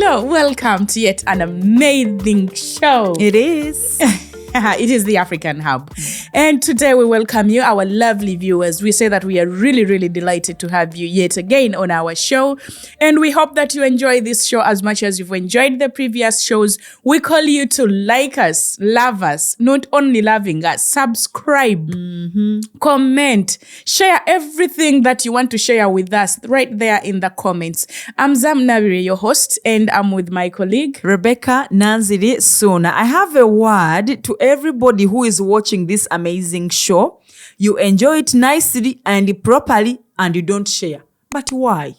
Hello, welcome to yet an amazing show. It is. It is the African Hub. And today we welcome you, our lovely viewers. We say that we are really, really delighted to have you yet again on our show. And we hope that you enjoy this show as much as you've enjoyed the previous shows. We call you to like us, love us, not only loving us, subscribe, comment, share everything that you want to share with us right there in the comments. I'm Zam Nabire, your host, and I'm with my colleague, Rebecca Nanziri Sona. I have a word to everybody who is watching this amazing show. You enjoy it nicely and properly and you don't share. But why?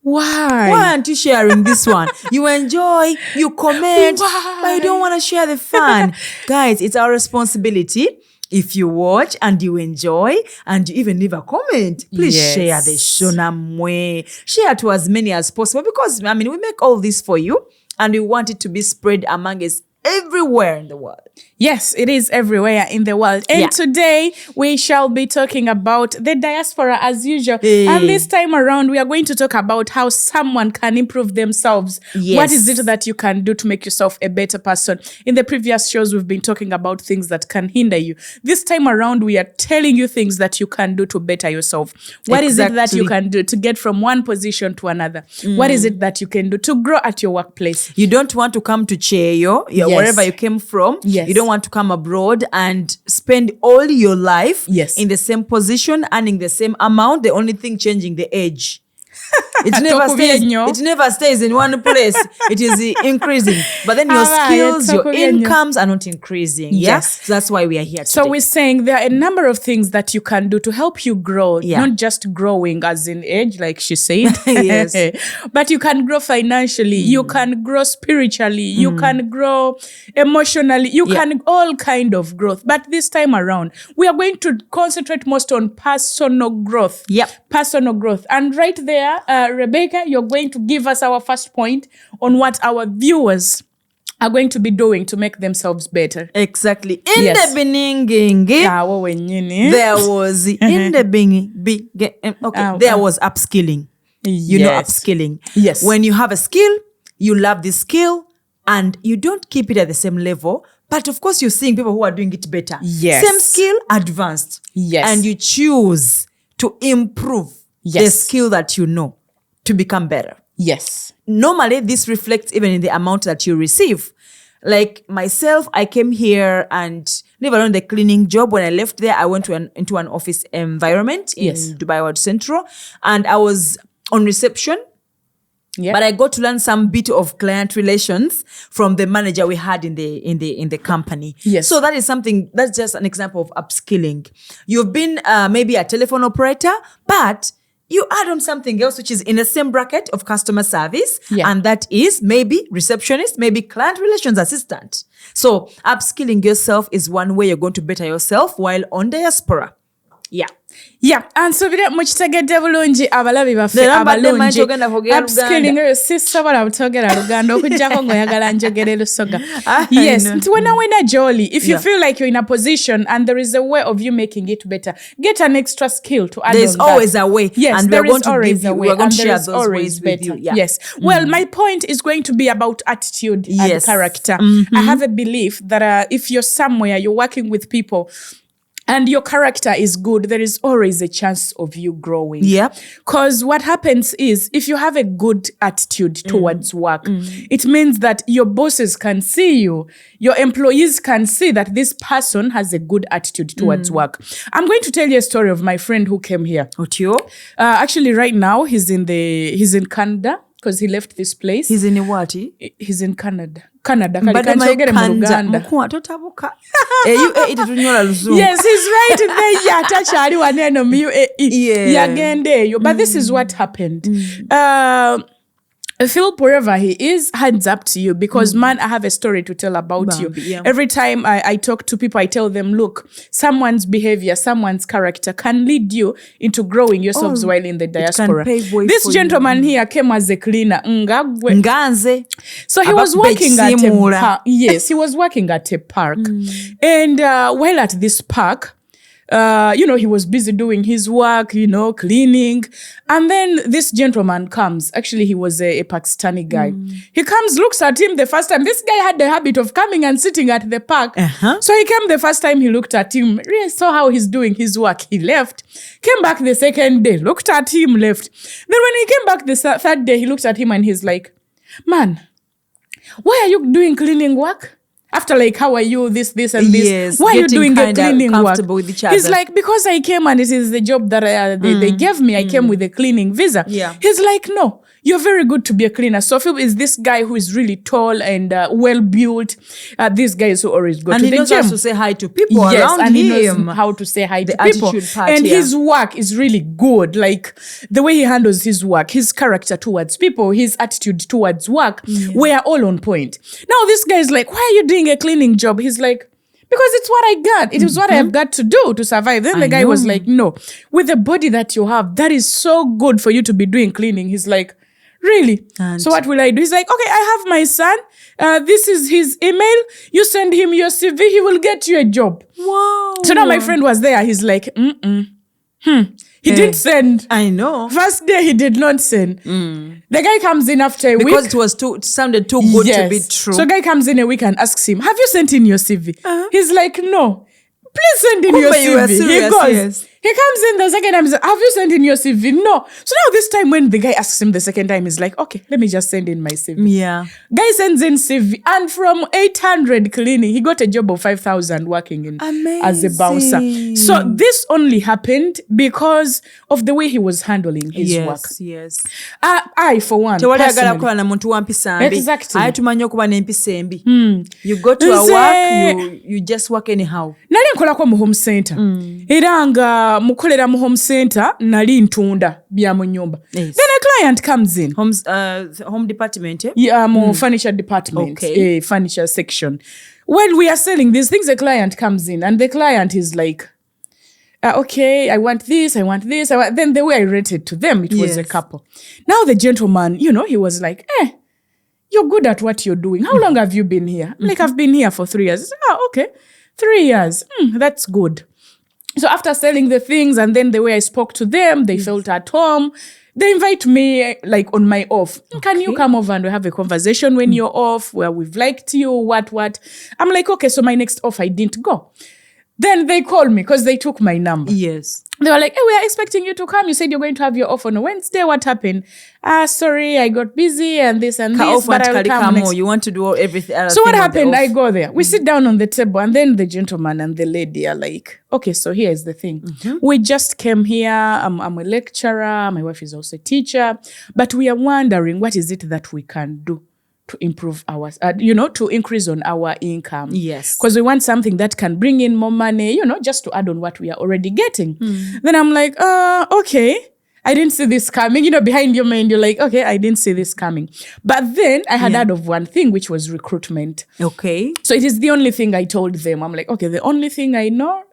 Why aren't you sharing this one? You enjoy, you comment, but you don't want to share the fun. Guys, it's our responsibility. If you watch and you enjoy and you even leave a comment, please share the show namwe. Share to as many as possible because, we make all this for you and we want it to be spread among us everywhere in the world. Yes, it is everywhere in the world. And today we shall be talking about the diaspora as usual. And this time around, we are going to talk about how someone can improve themselves. Yes. What is it that you can do to make yourself a better person? In the previous shows, we've been talking about things that can hinder you. This time around, we are telling you things that you can do to better yourself. What is it that you can do to get from one position to another? What is it that you can do to grow at your workplace? You don't want to come to Cheyo, wherever you came from. Yes. You don't want to come abroad and spend all your life in the same position, earning the same amount, the only thing changing the age. It never stays in one place. It is increasing. But then your skills, your incomes are not increasing. Yes. So that's why we are here today. So we're saying there are a number of things that you can do to help you grow. Not just growing as in age, like she said. Yes. But you can grow financially. You can grow spiritually. You can grow emotionally. You can all kind of growth. But this time around, we are going to concentrate most on personal growth. Personal growth. And right there, Rebecca, you're going to give us our first point on what our viewers are going to be doing to make themselves better. Exactly. In the beginning, there was upskilling. You know upskilling. Yes. When you have a skill, you love the skill and you don't keep it at the same level. But of course, you're seeing people who are doing it better. Yes. Same skill, advanced. Yes. And you choose to improve the skill that you know to become better. Yes. Normally, this reflects even in the amount that you receive. Like myself, I came here and never alone the cleaning job. When I left there, I went into an office environment in Dubai World Central, and I was on reception. But I got to learn some bit of client relations from the manager we had in the company. Yes. So that is something, that's just an example of upskilling. You've been maybe a telephone operator, but you add on something else which is in the same bracket of customer service, and that is maybe receptionist, maybe client relations assistant. So upskilling yourself is one way you're going to better yourself while on diaspora. Ansubire mu kitegedde bulungi abalabi baffe abalungi upskilling sisobola butogera Luganda okujjako ng'oyagala njogere Lusoga. Yes, nti wena gy'oli, if you feel like you're in a position and there is a way of you making it better, get an extra skill to add There's on always that. a way. Yes, and there we're is going to always give you, a way. we're going And to there share is those always ways with better. you. Yes. Well, my point is going to be about attitude and character. I have a belief that if you're somewhere, you're working with people, and your character is good, there is always a chance of you growing. Because what happens is, if you have a good attitude towards work, it means that your bosses can see you, your employees can see that this person has a good attitude towards work. I'm going to tell you a story of my friend who came here. Actually, right now, he's in Canada, because he left this place. He's in what? He's in Canada. Yes, he's right there. But this is what happened. Philip, wherever he is, hands up to you because, man, I have a story to tell about you. Every time I talk to people, I tell them, look, someone's behavior, someone's character can lead you into growing yourselves while in the diaspora. This gentleman here came as a cleaner. So he was working at a park. Yes, he was working at a park. And while at this park, he was busy doing his work, cleaning. And then this gentleman comes. Actually, he was a Pakistani guy. He comes, looks at him the first time. This guy had the habit of coming and sitting at the park. So he came the first time, he looked at him, really saw how he's doing his work. He left. Came back the second day, looked at him, left. Then when he came back the third day, he looked at him and he's like, man, why are you doing cleaning work? After how are you, this and this? Yes, why are you doing the cleaning work? With each other. He's like, because I came and this is the job that they gave me. I came with a cleaning visa. Yeah. He's like, no, you're very good to be a cleaner. Sophie is this guy who is really tall and well-built. These guys who always go to the gym. And he knows how to say hi to people around him. And he knows how to say hi to people. Part, and his work is really good. Like, the way he handles his work, his character towards people, his attitude towards work, we are all on point. Now, this guy is like, why are you doing a cleaning job? He's like, because it's what I got. It is what I have got to do to survive. Then the guy was like, no, with the body that you have, that is so good for you to be doing cleaning. He's like, really? So what will I do? He's like, okay, I have my son. This is his email. You send him your CV. He will get you a job. Wow. So now my friend was there. He's like, He didn't send. I know. First day he did not send. The guy comes in after a week. Because it sounded too good to be true. So guy comes in a week and asks him, have you sent in your CV? He's like, no. Please send in your CV. He goes. Yes. He comes in the second time, he's like, have you sent in your CV? No. So now this time when the guy asks him the second time, he's like, okay, let me just send in my CV. Yeah. Guy sends in CV. And from 800 cleaning, he got a job of 5,000 working in as a bouncer. So this only happened because of the way he was handling his work. Yes. I, for one, personally. Exactly. You go to a work, you just work anyhow. Nali nkolako mu home center. Era nga mukolera mu home center nali ntunda bya mu nyumba. Then a client comes in. Home department, eh? Yeah, furniture department. Okay. Furniture section. When we are selling these things, a client comes in and the client is like, okay, I want this. Then the way I rated to them, it was a couple. Now the gentleman, he was like, you're good at what you're doing. How long have you been here? Like, I've been here for 3 years. I said, okay, 3 years. That's good. So after selling the things and then the way I spoke to them, they felt at home. They invite me like on my off. Can you come over and we have a conversation when you're off where we've liked you, what? I'm like, okay, so my next off, I didn't go. Then they called me because they took my number. Yes. They were like, hey, we are expecting you to come. You said you're going to have your off on a Wednesday. What happened? Sorry, I got busy and this and this, but I'll come next. You want to do everything. So what happened? I go there. We sit down on the table and then the gentleman and the lady are like, okay, so here's the thing. We just came here. I'm a lecturer. My wife is also a teacher. But we are wondering, what is it that we can do to improve our, to increase on our income. Yes. Because we want something that can bring in more money, just to add on what we are already getting. Then I'm like, okay. I didn't see this coming. Behind your mind, you're like, okay, I didn't see this coming. But then I had heard of one thing, which was recruitment. Okay. So it is the only thing I told them. I'm like, okay, the only thing I know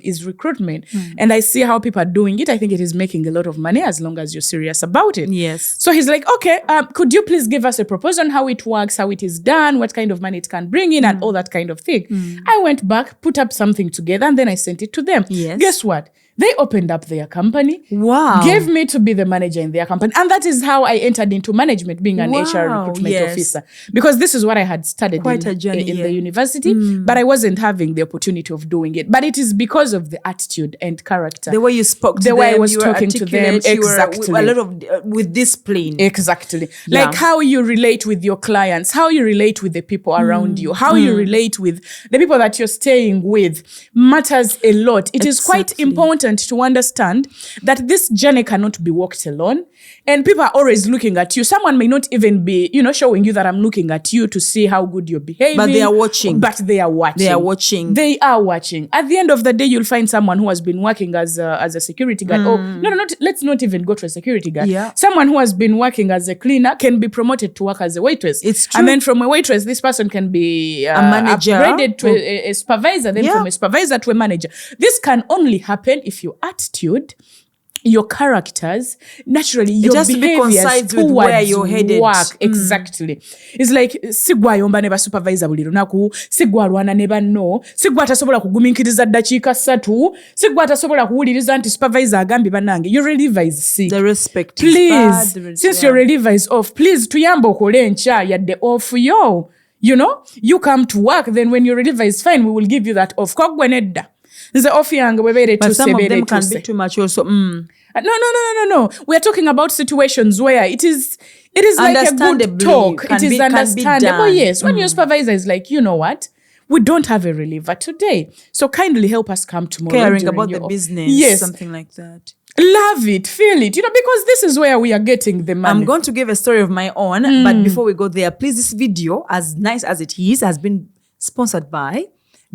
is recruitment. And I see how people are doing it. I think it is making a lot of money as long as you're serious about it. Yes. So he's like, okay, could you please give us a proposal on how it works, how it is done, what kind of money it can bring in and all that kind of thing. I went back, put up something together and then I sent it to them. Yes. Guess what? They opened up their company. Wow. Gave me to be the manager in their company. And that is how I entered into management, being an HR recruitment officer. Because this is what I had studied Quite a journey, in the university, but I wasn't having the opportunity of doing it. But it is because of the attitude and character. The way you spoke to them. The way I was talking to them. Exactly. A lot of, with discipline. Exactly. Like how you relate with your clients, how you relate with the people around you, how you relate with the people that you're staying with matters a lot. It is quite important to understand that this journey cannot be walked alone. And people are always looking at you. Someone may not even be, showing you that I'm looking at you to see how good you're behaving. But they are watching. They are watching. At the end of the day, you'll find someone who has been working as a security guard. Let's not even go to a security guard. Yeah. Someone who has been working as a cleaner can be promoted to work as a waitress. It's true. And then from a waitress, this person can be a manager, upgraded to a supervisor. Then from a supervisor to a manager. This can only happen if your attitude your characters, naturally your behaviors towards where you're headed. Work. Exactly. It's like sigwa yomba ne ba supervisor buli lunaku, sigwa lwana ne banno, sigwa atasobola kuguminkiriza dakiika 3, sigwa atasobola kuwuliriza nti supervisor agambye bannange. Your reliever is sick. The respect please, is bad. Since your reliever is off, please tuyambe okole ncha yadde off yo. You know, you come to work, then when your reliever is fine, we will give you that off. Kogwe nedda. Nze off yange bwebere But some of them can tuse. be too much also. No. We are talking about situations where it is like a good talk. It is understandable. Yes. When your supervisor is like, you know what? We don't have a reliever today. So kindly help us come tomorrow. Caring about the business. Yes. Something like that. Love it. Feel it. You know, because this is where we are getting the money. I'm going to give a story of my own. But before we go there, please, this video, as nice as it is, has been sponsored by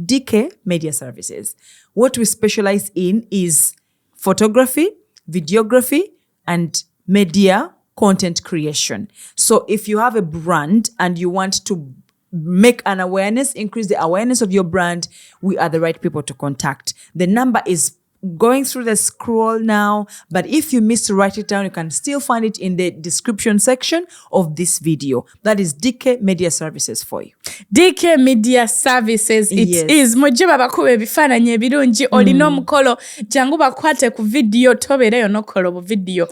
DK Media Services. What we specialize in is photography, videography, and media content creation. So if you have a brand and you want to make an awareness, increase the awareness of your brand, we are the right people to contact. The number is going through the scroll now, but if you missed to write it down, you can still find it in the description section of this video. That is DK Media Services for you. DK Media Services, it is. Mujje babakube ebifaananyi ebirungi, olina omukolo, jangu bakwate ku video, tobeereyo n'okola obu video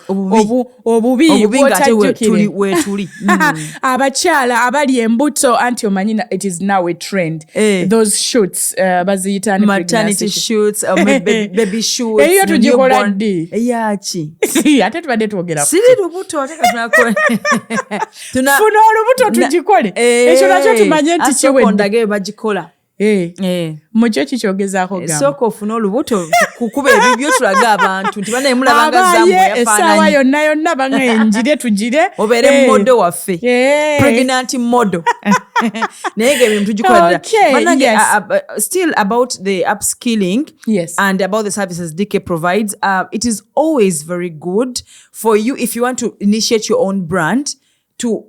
obubi bw'otajjukire. Abakyala abali embuto, anti omanyi it is now a trend. Those shoots, baziyita maternity shoots, baby shoots, eyo tugikola ddi eyaki ate tubadde twogera siri lubuto ate katunako funa olubuto tugikole ekyo nakyo tumanye nti kiwedde bagikola mukyo kikyogezaako gamba sooka ofuna olubuto kukuba ebibyo tulaga abantu nti banaye mulabanga zambu yafaananyi essaawa yonna yonna banga njire tugire obeere modo waffe pregnant modo naye gebintu tugikolera banange still about the upskilling and about the services DK provides. It is always very good for you if you want to initiate your own brand to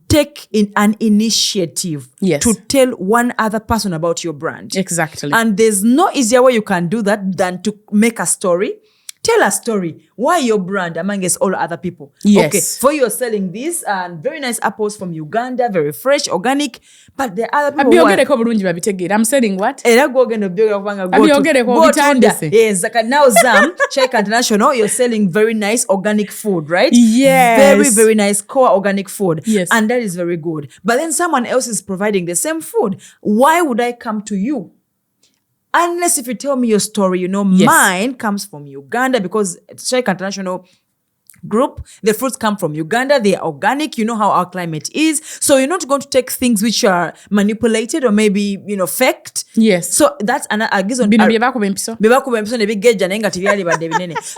take in an initiative to tell one other person about your brand. Exactly. And there's no easier way you can do that than to make a story. Tell a story. Why your brand amongst all other people? Yes. Okay. For you're selling this and very nice apples from Uganda, very fresh, organic. But the other people I'm selling what? Yes. Now Zam, Check International, you're selling very nice organic food, right? Yes. Very, very nice core organic food. Yes. And that is very good. But then someone else is providing the same food. Why would I come to you? Unless if you tell me your story, you know, mine comes from Uganda because Sheikh International Group, the fruits come from Uganda, they are organic, you know how our climate is. So you're not going to take things which are manipulated or maybe, you know, faked. Yes. So that's an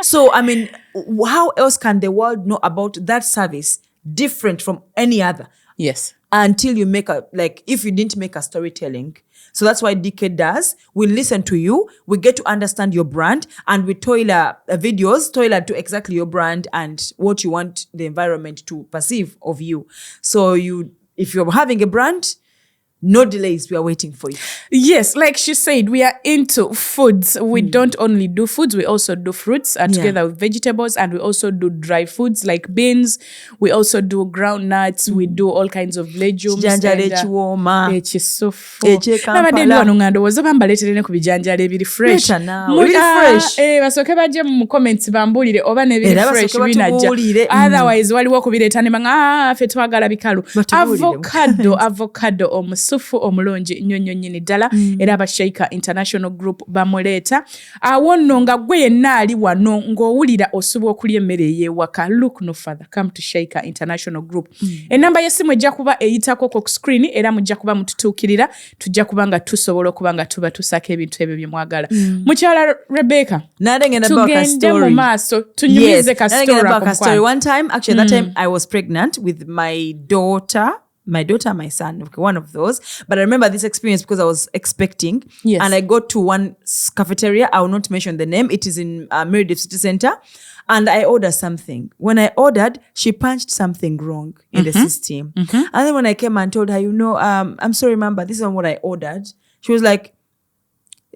So, I mean, how else can the world know about that service different from any other? Yes. Until you make if you didn't make a storytelling. So that's why DK does. We listen to you. We get to understand your brand and we tailor videos tailored to exactly your brand and what you want the environment to perceive of you. So if you're having a brand, no delays, we are waiting for you. Yes, like she said, we are into foods. We don't only do foods, we also do fruits together with vegetables, and we also do dry foods like beans. We also do ground nuts. We do all kinds of legumes. Basooke bajje mu comments bambuulire oba ne biri fresh binajja. Otherwise waliwo kubireeta ne banga ffe twagala bikalu. Avocado omusufu omulungi nnyo nnyo nnyini ddala era abashaika International Group bamuleeta. Awo nno nga gwe yenna ali wano ng'owulira osuba okulya emmere ey'ewaka, look no further, come to Shaika International Group. Ennamba y'essimu ejja kuba eyitako ku screen era mujja kuba mututuukirira, tujja kuba nga tusobola okuba nga tuba tusaka ebintu ebyo bye mwagala. Mukyala Rebecca, tugende mu maaso tunyumize ka story. One time, actually that time I was pregnant with my daughter, my son, okay, one of those. But I remember this experience because I was expecting. Yes. And I got to one cafeteria. I will not mention the name. It is in Meredith City Center. And I ordered something. When I ordered, she punched something wrong in the system. And then when I came and told her, I'm sorry, ma'am, but this is not what I ordered. She was like,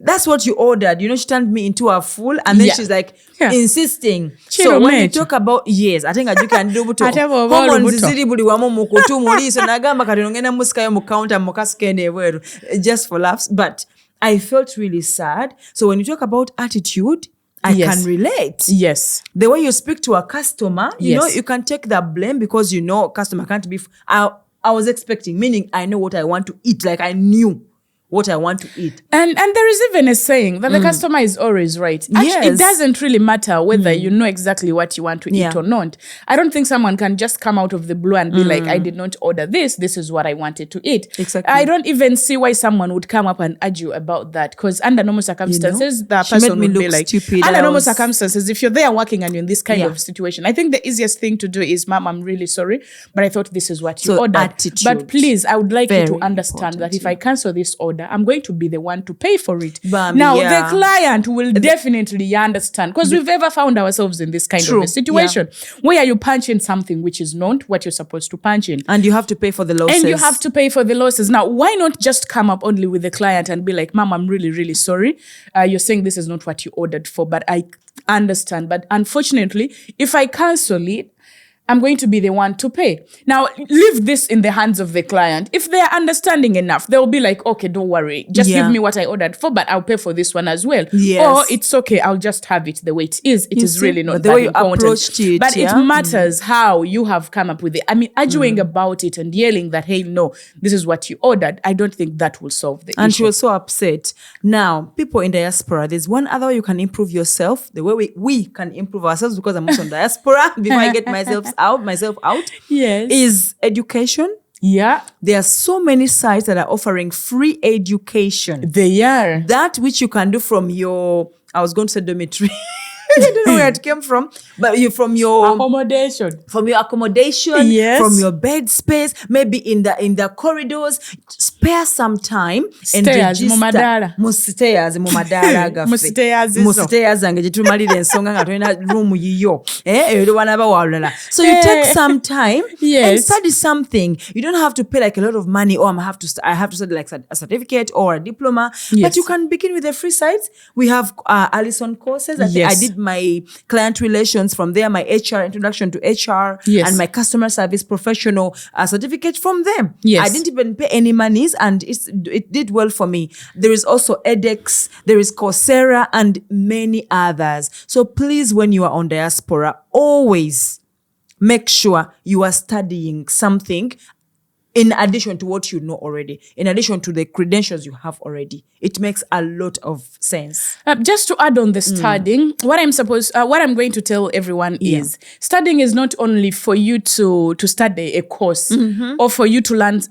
that's what you ordered. She turned me into a fool, and then she's like insisting. So when you talk about I think you can do it. Hormones ziri buli wamu mukutu muliso nagamba kati ngenda musikayo mu counter mukasikene ebweru just for laughs. But I felt really sad. So when you talk about attitude, I can relate. Yes. The way you speak to a customer, you can take the blame because customer can't be. I was expecting, meaning I know what I want to eat. Like I knew what I want to eat. And there is even a saying that the customer is always right. Actually, it doesn't really matter whether you know exactly what you want to eat or not. I don't think someone can just come out of the blue and be like, I did not order this. This is what I wanted to eat. Exactly. I don't even see why someone would come up and argue about that, because under normal circumstances, the person would be like, stupid. Under normal circumstances, if you're there working and you're in this kind of situation, I think the easiest thing to do is, Mom, I'm really sorry, but I thought this is what you ordered. Attitude. But please, I would like you to understand that if I cancel this order, I'm going to be the one to pay for it. The client will definitely understand, because we've ever found ourselves in this kind of a situation where you punch in something which is not what you're supposed to punch in. And you have to pay for the losses. Now, why not just come up only with the client and be like, Mom, I'm really, really sorry. You're saying this is not what you ordered for, but I understand. But unfortunately, if I cancel it, I'm going to be the one to pay. Now, leave this in the hands of the client. If they're understanding enough, they'll be like, okay, don't worry. Just give me what I ordered for, but I'll pay for this one as well. Yes. Or it's okay, I'll just have it the way it is. It is really not that important. But it matters how you have come up with it. I mean, arguing about it and yelling that, hey, no, this is what you ordered, I don't think that will solve the issue. And she was so upset. Now, people in diaspora, there's one other way you can improve yourself. The way we can improve ourselves, because I'm also in diaspora, before I get myself out is education. Yeah. There are so many sites that are offering free education. They are. That which you can do from your, I was going to say dormitory. I don't know where it came from, but from your accommodation, from your bed space, maybe in the corridors. Spare some time and register. Stairs So you take some time and study something. You don't have to pay like a lot of money. I have to study like a certificate or a diploma. But you can begin with the free sites. We have Allison courses. I did my client relations from there, my HR introduction to HR, and my customer service professional certificate from them. I didn't even pay any monies, and it did well for me. There is also edX, there is Coursera, and many others. So please, when you are on diaspora, always make sure you are studying something in addition to what you know already, in addition to the credentials you have already. It makes a lot of sense. Just to add on the studying, what I'm going to tell everyone is, studying is not only for you to study a course or for you to learn,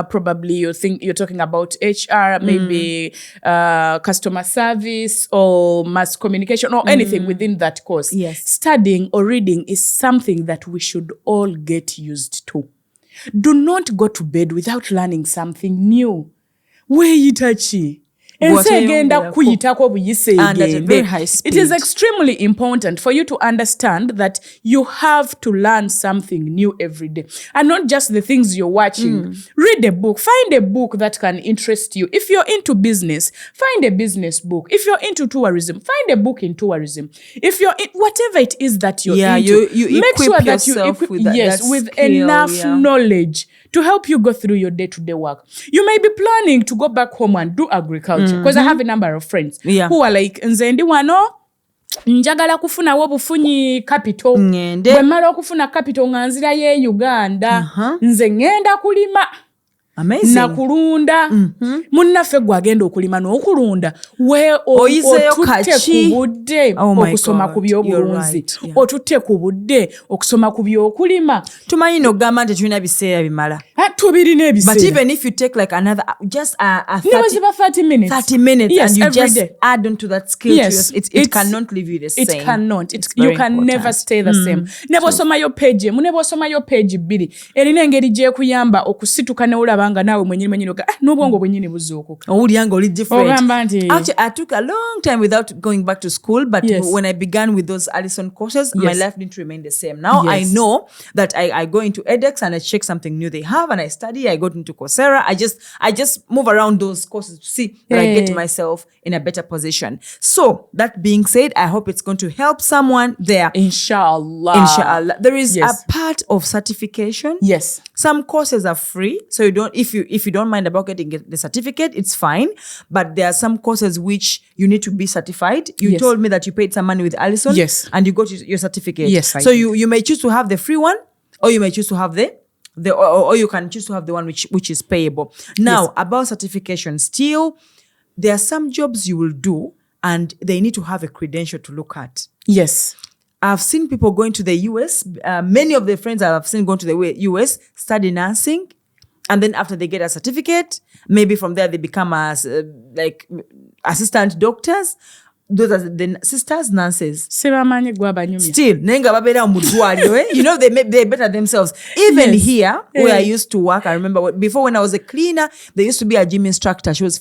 probably you're talking about HR, maybe customer service or mass communication or anything within that course. Studying or reading is something that we should all get used to. Do not go to bed without learning something new. Weeyitachi. And at a very high speed. It is extremely important for you to understand that you have to learn something new every day. And not just the things you're watching. Read a book. Find a book that can interest you. If you're into business, find a business book. If you're into tourism, find a book in tourism. If you're in whatever it is that you're into, you make sure that you equip with with enough knowledge to help you go through your day-to-day work. You may be planning to go back home and do agriculture, because I have a number of friends who are like, nze ndi wano njagala kufunawo obufunyi capital. Bwe mmala okufuna capital nga nzirayo Uganda. Nze ngenda kulima. Amazing. Nakulunda. Munnaffe gwe agenda okulima n'okulunda. Otutte ku budde okusoma ku by'obulunzi. Otutte ku budde okusoma ku by'okulima. Tumanyi n'ogamba nti tulina biseera bimala. Tubirina ebiseera. But even if you take like another, just a 30 minutes. 30 minutes, yes, and you just day. add on to that skill. Yes, it cannot leave you the same. It cannot. You can never stay the same. Nebo soma yo page, munebo soma yo page 2. Erina engeri gye kuyamba okusituka ne olaba kubanga naawe mwenyini n'obwongo bwenyini buzuukuka. Owulira ng'oli different. Ogamba nti Actually, I took a long time without going back to school, but when I began with those Allison courses, my life didn't remain the same. Now I know that I go into edX and I check something new they have and I study. I got into Coursera. I just move around those courses to see that I get myself in a better position. So that being said, I hope it's going to help someone there. Inshallah. There is a part of certification. Yes. Some courses are free, so you don't. If you don't mind about getting the certificate, it's fine. But there are some courses which you need to be certified. You told me that you paid some money with Allison, and you got your certificate. Yes, so you may choose to have the free one, or you may choose to have or you can choose to have the one which is payable. Now about certification, still there are some jobs you will do, and they need to have a credential to look at. Yes. I've seen people going to the US. Many of the friends I've seen going to the US study nursing. And then after they get a certificate, maybe from there they become like assistant doctors. Those are the sisters nurses. Still, nenga babera mudwaliro. You know, they better themselves. Even here, where I used to work, I remember before when I was a cleaner, there used to be a gym instructor. She was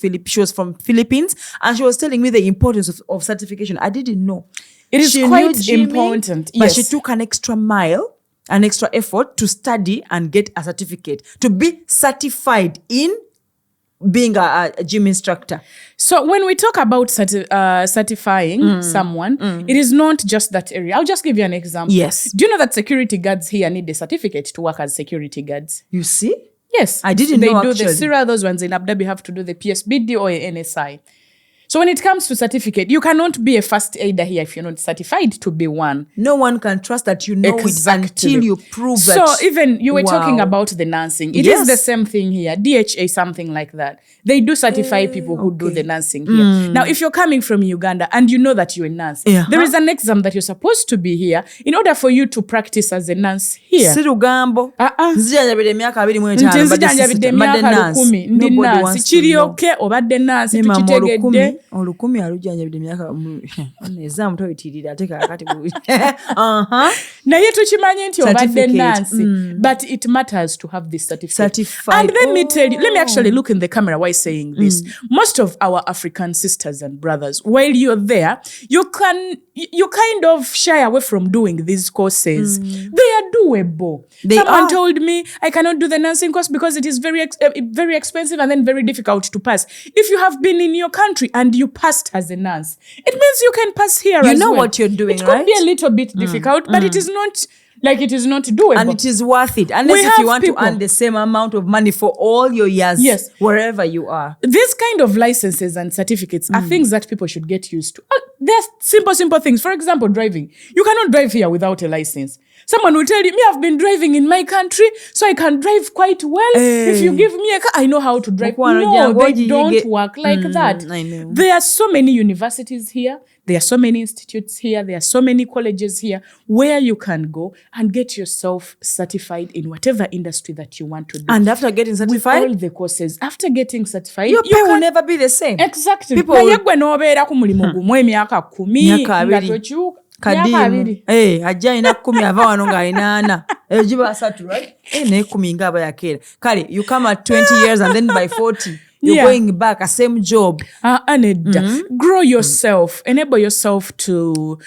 from Philippines, and she was telling me the importance of certification. I didn't know. It is quite important. But she took an extra mile, an extra effort to study and get a certificate, to be certified in being a gym instructor. So when we talk about certifying someone, it is not just that area. I'll just give you an example. Yes. Do you know that security guards here need a certificate to work as security guards? You see? Yes. I didn't know actually. They do the CIRA, those ones in Abu Dhabi have to do the PSBD or NSI. So when it comes to certificate, you cannot be a first aider here if you're not certified to be one. No one can trust that you know it until you prove that. So even you were talking about the nursing. It is the same thing here. DHA, something like that. They do certify people who do the nursing here. Now, if you're coming from Uganda and you know that you're a nurse, there is an exam that you're supposed to be here in order for you to practice as a nurse here. Sirugambo. Nzijanjabidde emyaka 10 ndi nurse. Kiryoke obadde nurse tukitegedde. Olukumi alujjanjabidde emyaka ezaamu toyitirira ate kakati naye tukimanyi nti obadde nansi, but it matters to have this certificate. And let me tell you, let me actually look in the camera while saying this. Most of our African sisters and brothers, while you're there, you kind of shy away from doing these courses. They are doable. Someone told me I cannot do the nursing course because it is very expensive and then very difficult to pass. If you have been in your country and you passed as a nurse, it means you can pass here as well. You know what you're doing, right? It could be a little bit difficult, but it is not like it is not doable. And it is worth it. Unless if you want to earn the same amount of money for all your years, wherever you are. These kind of licenses and certificates are things that people should get used to. They're simple things. For example, driving. You cannot drive here without a license. Someone will tell you, me, I've been driving in my country, so I can drive quite well. If you give me a car, I know how to drive. No, they don't work like that. I know. There are so many universities here. There are so many institutes here. There are so many colleges here where you can go and get yourself certified in whatever industry that you want to do. And after getting certified? With all the courses. After getting certified, your pay will never be the same. Exactly. People Kadimu. Ajja ina 10 ava wano nga ina 4. Ejiba 3, right? Ne 10 nga aba yakera. Kale, you come at 20 years and then by 40, you're going back, a same job. Aneda, grow yourself, enable yourself to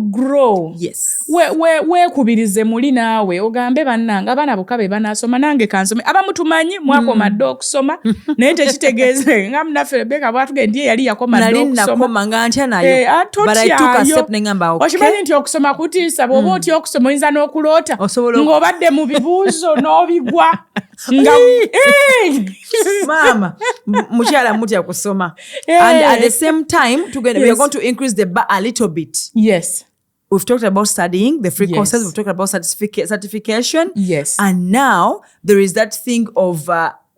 grow. Yes. Where kubirize muli naawe ogambe bannanga abaana bukabe banasoma nange kansome abamu tumanyi mwakoma okusoma naye tekitegeeze nga munaffe Rebecca bwatugende yali yakoma okusoma nga ntya nayo but I took a step nengamba okay okimanyi nti okusoma kutiisa bw'oba otya okusoma oyinza n'okuloota ng'obadde mu bibuuzo n'obigwa nga mama mukyala mutya kusoma and at the same time together we are going to increase the bar a little bit. Yes. We've talked about studying, the free courses. We've talked about certification. Yes. And now there is that thing of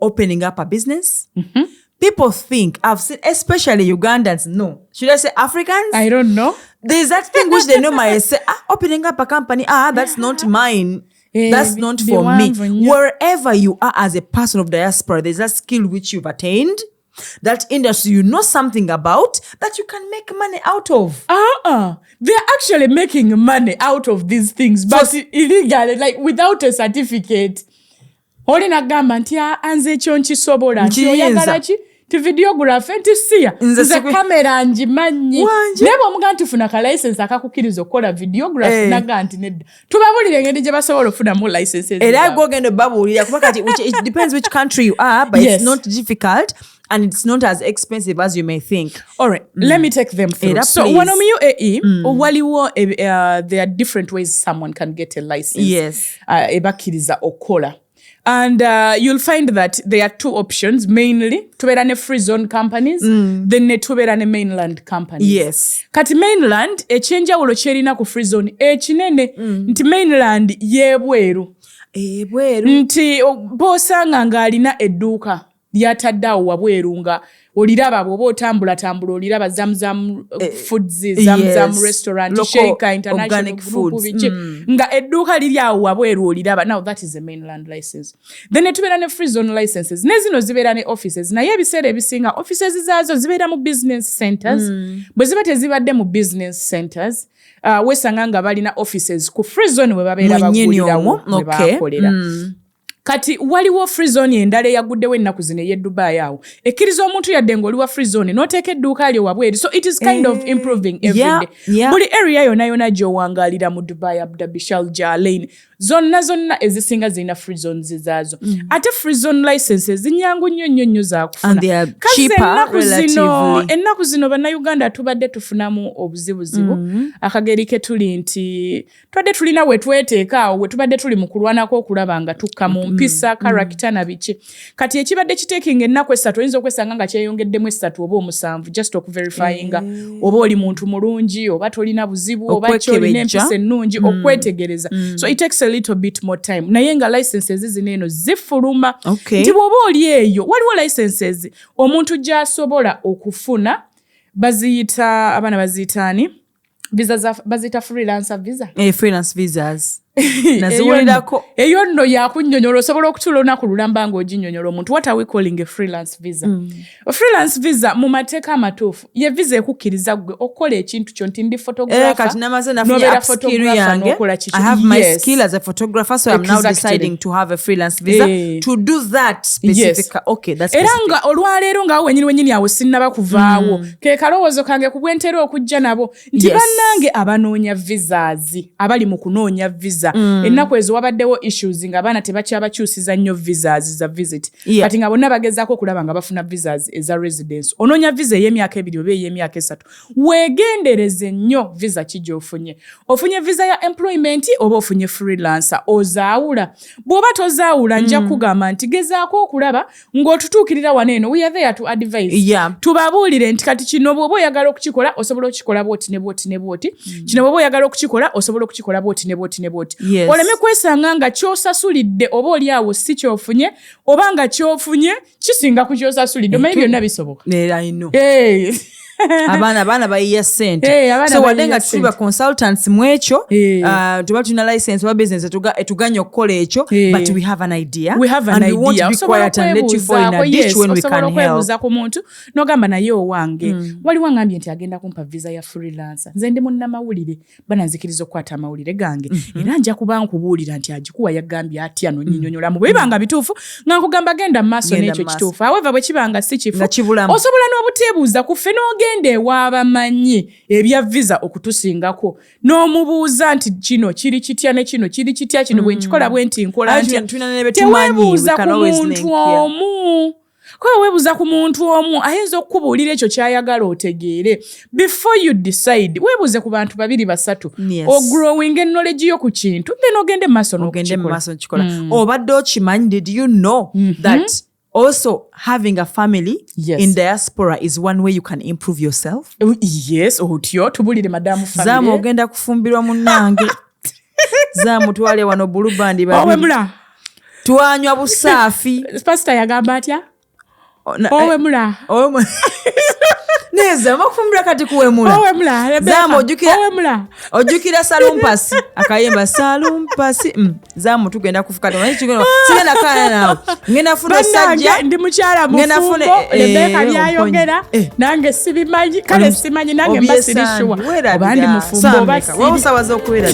opening up a business. People think, I've seen, especially Ugandans, no. Should I say Africans? I don't know. There's that thing which they know might say, opening up a company, that's not mine. That's not for me. Wherever you are as a person of diaspora, there's that skill which you've attained, that industry you know something about, that you can make money out of. They're actually making money out of these things, but illegally, like without a certificate. oli nagamba nti anze ekyo nkisobola nti oyagala ki ti videographer nti siya nze kamera njimanyi naye bw'omuga nti funa ka license akakukiriza okukola videography naga nti nedda tubabulire engeri gye basobola okufunamu licenses era gwogenda babuulira kuba kati it depends which country you are but it's not difficult and it's not as expensive as you may think. All right, let me take them through. So one of you waliwo there are different ways someone can get a license. Yes. Ebakiriza okola. And you'll find that there are two options mainly. Tubeera ne free zone companies, then ne tubeera ne mainland companies. Yes. Kati mainland ekyenjawulo kyerina ku free zone ekinene nti mainland yebweru. Nti bosanga ng'alina edduuka lyataddeawo wabweru nga oliraba bw'oba otambula oliraba Zamzam Foods, Zamzam Restaurant, Sheikha International Group biki nga edduuka liri awo wabweru oliraba. Now that is a mainland license. Then tubeera ne free zone licenses. Ne zino zibeera ne offices. Naye ebiseera ebisinga offices zaazo zibeera mu business centers. Bwe ziba tezibadde mu business centers wesanga nga balina offices ku free zone we babeera bagulirawo we bakolera. Kati waliwo free zone endala eyaguddewo ennaku zino ey'e Dubai awo ekkiriza omuntu yadde ng'oliwa free zone n'oteeka edduuka lyo wabweru. So it is kind of improving every day. Buli area yonna gy'owangaalira mu Dubai, Abu Dhabi, Sharjah, Alain zonna ezisinga zirina free zones zaazo. Ate free zone licenses zinyangu nnyo zaakufuna. And they are cheaper relatively. Ennaku zino bannayuganda tubadde tufunamu obuzibuzibu. Akageri ke tuli nti tubadde tulina we tweteeka awo we tubadde tuli mu kulwanako okulaba nga tukka mu mpisa character na biki. Kati ekibadde kiteekinga ennaku 3 oyinza okwesanga nga kyeyongeddemu 3 oba 7 just okuverifyinga oba oli muntu mulungi oba tolina buzibu oba kyolina empisa ennungi okwetegereza. So it takes a little bit more time. Naye nga licenses zino eno zifuluma. Nti bw'oba oli eyo waliwo licenses omuntu gy'asobola okufuna baziyita abaana baziyitaani visa baziyita freelancer visa. Freelance visas. Naziwulirako. Eyo nno yakunnyonnyola osobola okutuula olunaku lulamba ng'oginnyonnyola omuntu. What are we calling a freelance visa? A freelance visa mu mateeka amatuufu ye visa ekukkiriza gwe okukola ekintu kyo nti ndi photographer. Kati namaze nafuna upskill yange. I have my skill as a photographer, so I'm now deciding to have a freelance visa to do that specific. Okay, that's specific. Era nga olwaleero nga wenyini awo sinnaba kuvaawo. Ke kalowoozo kange ku bwentera okujja nabo nti bannange abanoonya visas abali mu kunoonya visa. Ennaku ezo wabaddewo issues nga abaana tebakyabakyusiza nnyo visas za visit. Kati nga bonna bagezaako okulaba nga bafuna visas eza residence. Onoonya visa ey'emyaka 2 oba ey'emyaka 3. Weegendereze nnyo visa ki gy'ofunye. Ofunye visa ya employment oba ofunye freelancer. Ozaawula. Bw'oba tozaawula nja kugamba nti gezaako okulaba ng'otutuukirira wano eno. We are there to advise. Tubabuulire nti kati kino bw'oba oyagala okukikola osobola okukikola bwoti ne bwoti ne bwoti. Kino bw'oba oyagala okukikola osobola okukikola bwoti ne bwoti ne bwoti. Oleme kwesanga nga kyosasulidde oba oli awo si kyofunye oba nga kyofunye kisinga ku kyosasulidde. Omanyi byonna bisoboka. abaana bayiya ssente. So wadde nga tuba consultants mu ekyo tuba tulina license oba business etuganya okukola ekyo but we have an idea and we want to be quiet and let you fall in a ditch when we can help. Okwebuuza ku muntu n'ogamba naye owange waliwo ngambye nti agenda kumpa visa ya freelancer. Nze ndi munnamawulire bananzikiriza okukwata amawulire gange era nja kuba nkubuulira nti agikuwa yagambye atya nonyinyonyola bwe bibanga bituufu nga nkugamba genda mu maaso n'ekyo kituufu. However bwe kibanga si kifu osobola n'obuteebuuza ku ffe n'ogenda ewabamanyi ebya visa okutusingako n'omubuuza nti kino kiri kitya ne kino kiri kitya kino bwe nkikola bwe nti nkola ntya. Teweebuuza ku muntu omu. Kwa weebuuza ku muntu omu ayinza okukubuulira ekyo ky'ayagala otegeere. Before you decide weebuuze ku bantu 2 3 ogrowing knowledge yo ku kintu then ogende maaso n'okukikola. Obadde okimanyi, did you know that also having a family in diaspora is one way you can improve yourself? Yes, otyo tubulire madamu family. Zamu ogenda kufumbirwa munnange. Zamu twale wano bulubandi babi. Owemula. Twanywa busaafi. Pastor yagamba atya? Owemula. Neza makufumbira kati kuwemula. Owemula. Zamu ojukira salumpasi. Akayemba salumpasi. Zamu tugenda kufukata. Sigenda kana nawe. Ngenda funa sajja. Ndi mukyala mufumbo. Rebeka byayogera. Nange sibimanyi. Kale simanyi nange mbasirishwa. Obandi mufumbo basi. Wowe sawaza okuwera.